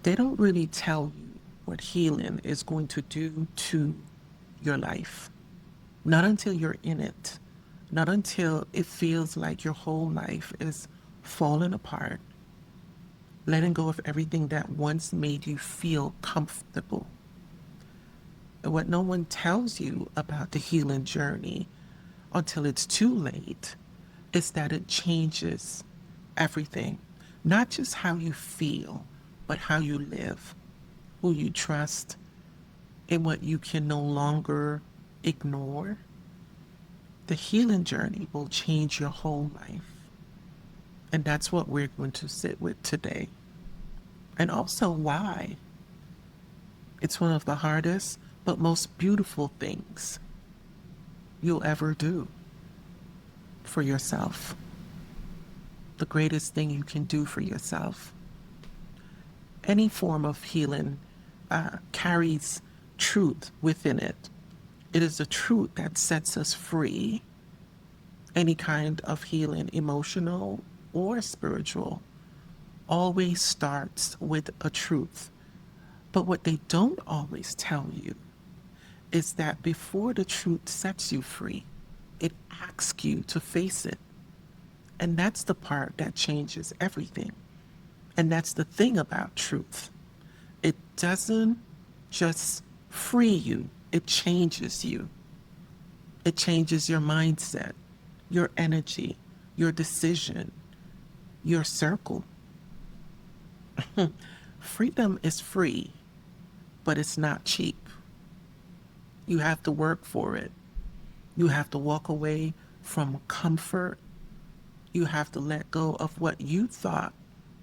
They don't really tell you what healing is going to do to your life. Not until you're in it. Not until it feels like your whole life is falling apart, letting go of everything that once made you feel comfortable. And what no one tells you about the healing journey until it's too late is that it changes everything. Not just how you feel, but how you live, who you trust, and what you can no longer ignore. The healing journey will change your whole life. And that's what we're going to sit with today. And also why. It's one of the hardest but most beautiful things you'll ever do for yourself. The greatest thing you can do for yourself. Any form of healing carries truth within it. It is the truth that sets us free. Any kind of healing, emotional or spiritual, always starts with a truth. But what they don't always tell you is that before the truth sets you free, it asks you to face it. And that's the part that changes everything. And that's the thing about truth. It doesn't just free you, it changes you. It changes your mindset, your energy, your decision, your circle. Freedom is free, but it's not cheap. You have to work for it. You have to walk away from comfort. You have to let go of what you thought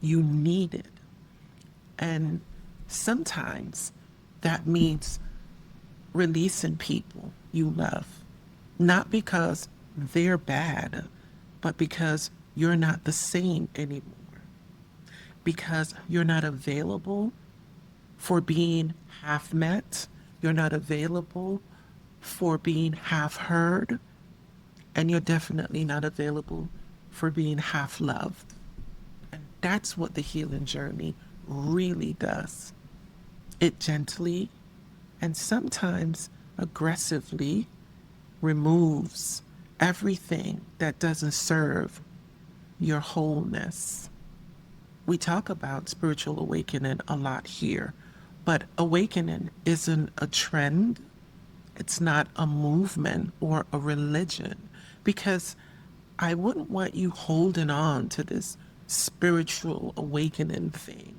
you needed. And sometimes that means releasing people you love, not because they're bad, but because you're not the same anymore, because you're not available for being half met, you're not available for being half heard, and you're definitely not available for being half loved. And that's what the healing journey really does. It gently and sometimes aggressively removes everything that doesn't serve your wholeness. We talk about spiritual awakening a lot here, but awakening isn't a trend. It's not a movement or a religion, because I wouldn't want you holding on to this spiritual awakening thing.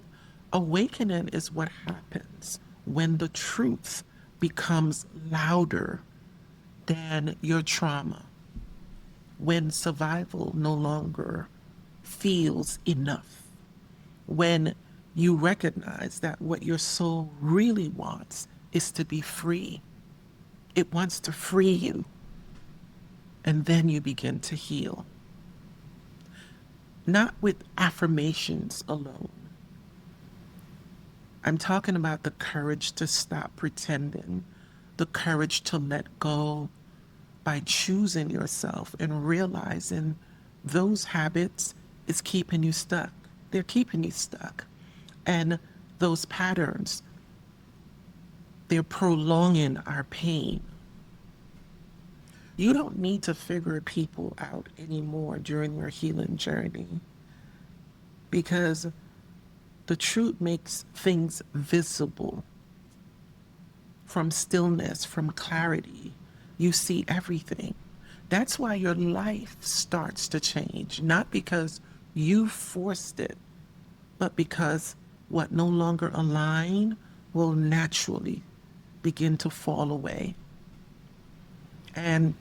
Awakening is what happens when the truth becomes louder than your trauma, when survival no longer feels enough, when you recognize that what your soul really wants is to be free. It wants to free you. And then you begin to heal. Not with affirmations alone. I'm talking about the courage to stop pretending, the courage to let go by choosing yourself and realizing those habits is keeping you stuck. They're keeping you stuck. And those patterns, they're prolonging our pain. You don't need to figure people out anymore during your healing journey, because the truth makes things visible. From stillness, from clarity, you see everything. That's why your life starts to change, not because you forced it, but because what no longer align will naturally begin to fall away. And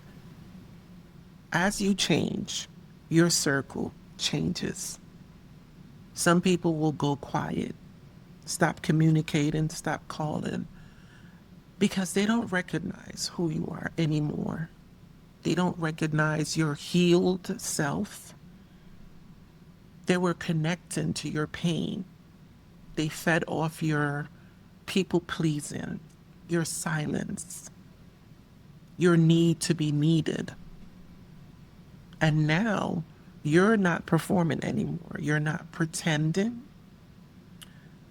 as you change, your circle changes. Some people will go quiet, stop communicating, stop calling, because they don't recognize who you are anymore. They don't recognize your healed self. They were connecting to your pain. They fed off your people pleasing, your silence, your need to be needed. And now you're not performing anymore. You're not pretending.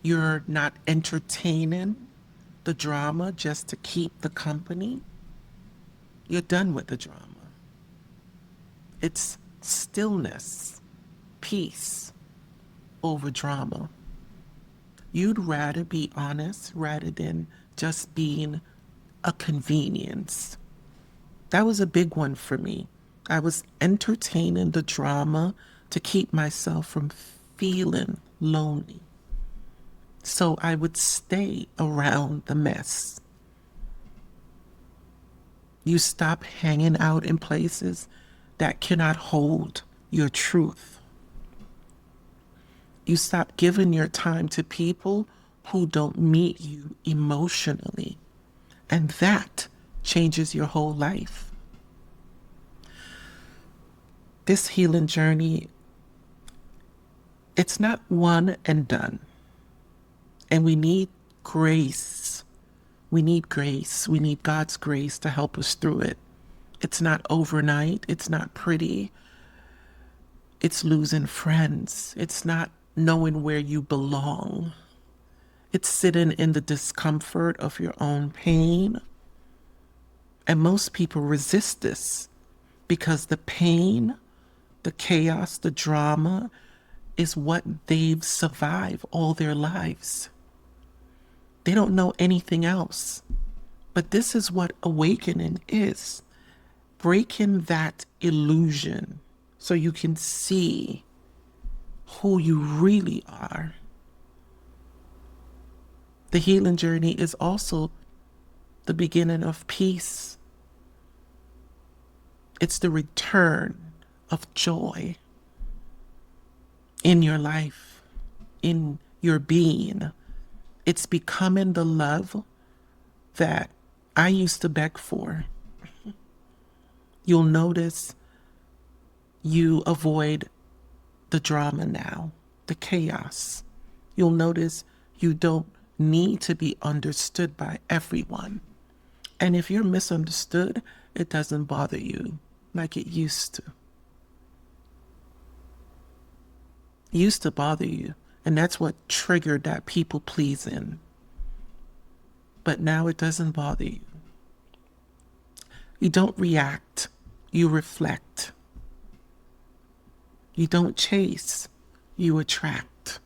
You're not entertaining the drama just to keep the company. You're done with the drama. It's stillness, peace over drama. You'd rather be honest rather than just being a convenience. That was a big one for me. I was entertaining the drama to keep myself from feeling lonely. So I would stay around the mess. You stop hanging out in places that cannot hold your truth. You stop giving your time to people who don't meet you emotionally. And that changes your whole life. This healing journey, it's not one and done. And we need grace. We need grace. We need God's grace to help us through it. It's not overnight. It's not pretty. It's losing friends. It's not knowing where you belong. It's sitting in the discomfort of your own pain. And most people resist this because the pain, the chaos, the drama is what they've survived all their lives. They don't know anything else. But this is what awakening is. Breaking that illusion so you can see who you really are. The healing journey is also the beginning of peace. It's the return of joy in your life, in your being. It's becoming the love that I used to beg for. You'll notice you avoid the drama now, the chaos. You'll notice you don't need to be understood by everyone. And if you're misunderstood, it doesn't bother you like it used to. It used to bother you, and that's what triggered that people pleasing. But now it doesn't bother you. You don't react, you reflect. You don't chase, you attract.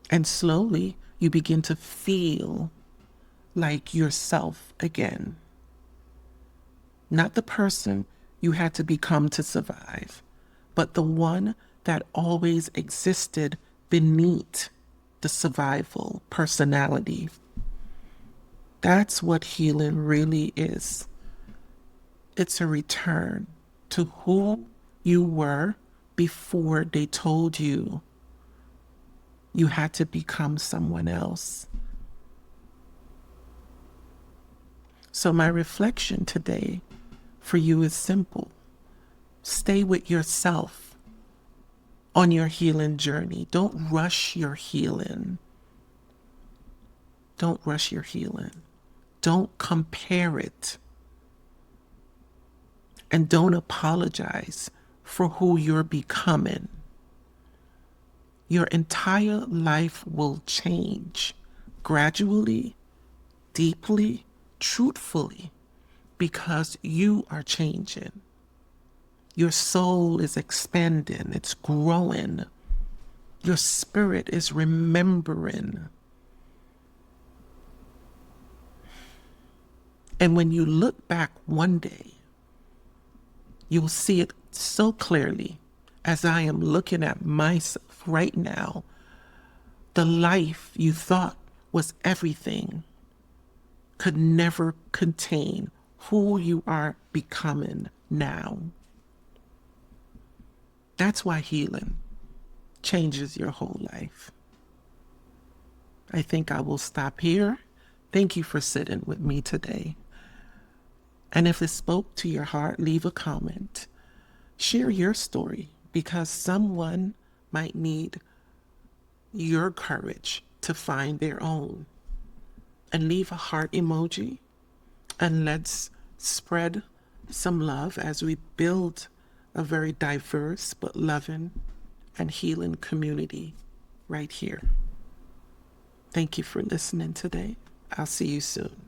And slowly you begin to feel like yourself again. Not the person you had to become to survive, but the one that always existed beneath the survival personality. That's what healing really is. It's a return to who you were before they told you you had to become someone else. So my reflection today for you is simple. Stay with yourself on your healing journey. Don't rush your healing. Don't rush your healing. Don't compare it. And don't apologize for who you're becoming. Your entire life will change gradually, deeply, truthfully, because you are changing. Your soul is expanding, it's growing. Your spirit is remembering. And when you look back one day, you'll see it so clearly as I am looking at myself right now. The life you thought was everything could never contain who you are becoming now. That's why healing changes your whole life. I think I will stop here. Thank you for sitting with me today. And if it spoke to your heart, leave a comment. Share your story because someone might need your courage to find their own. And leave a heart emoji and let's spread some love as we build a very diverse but loving and healing community right here. Thank you for listening today. I'll see you soon.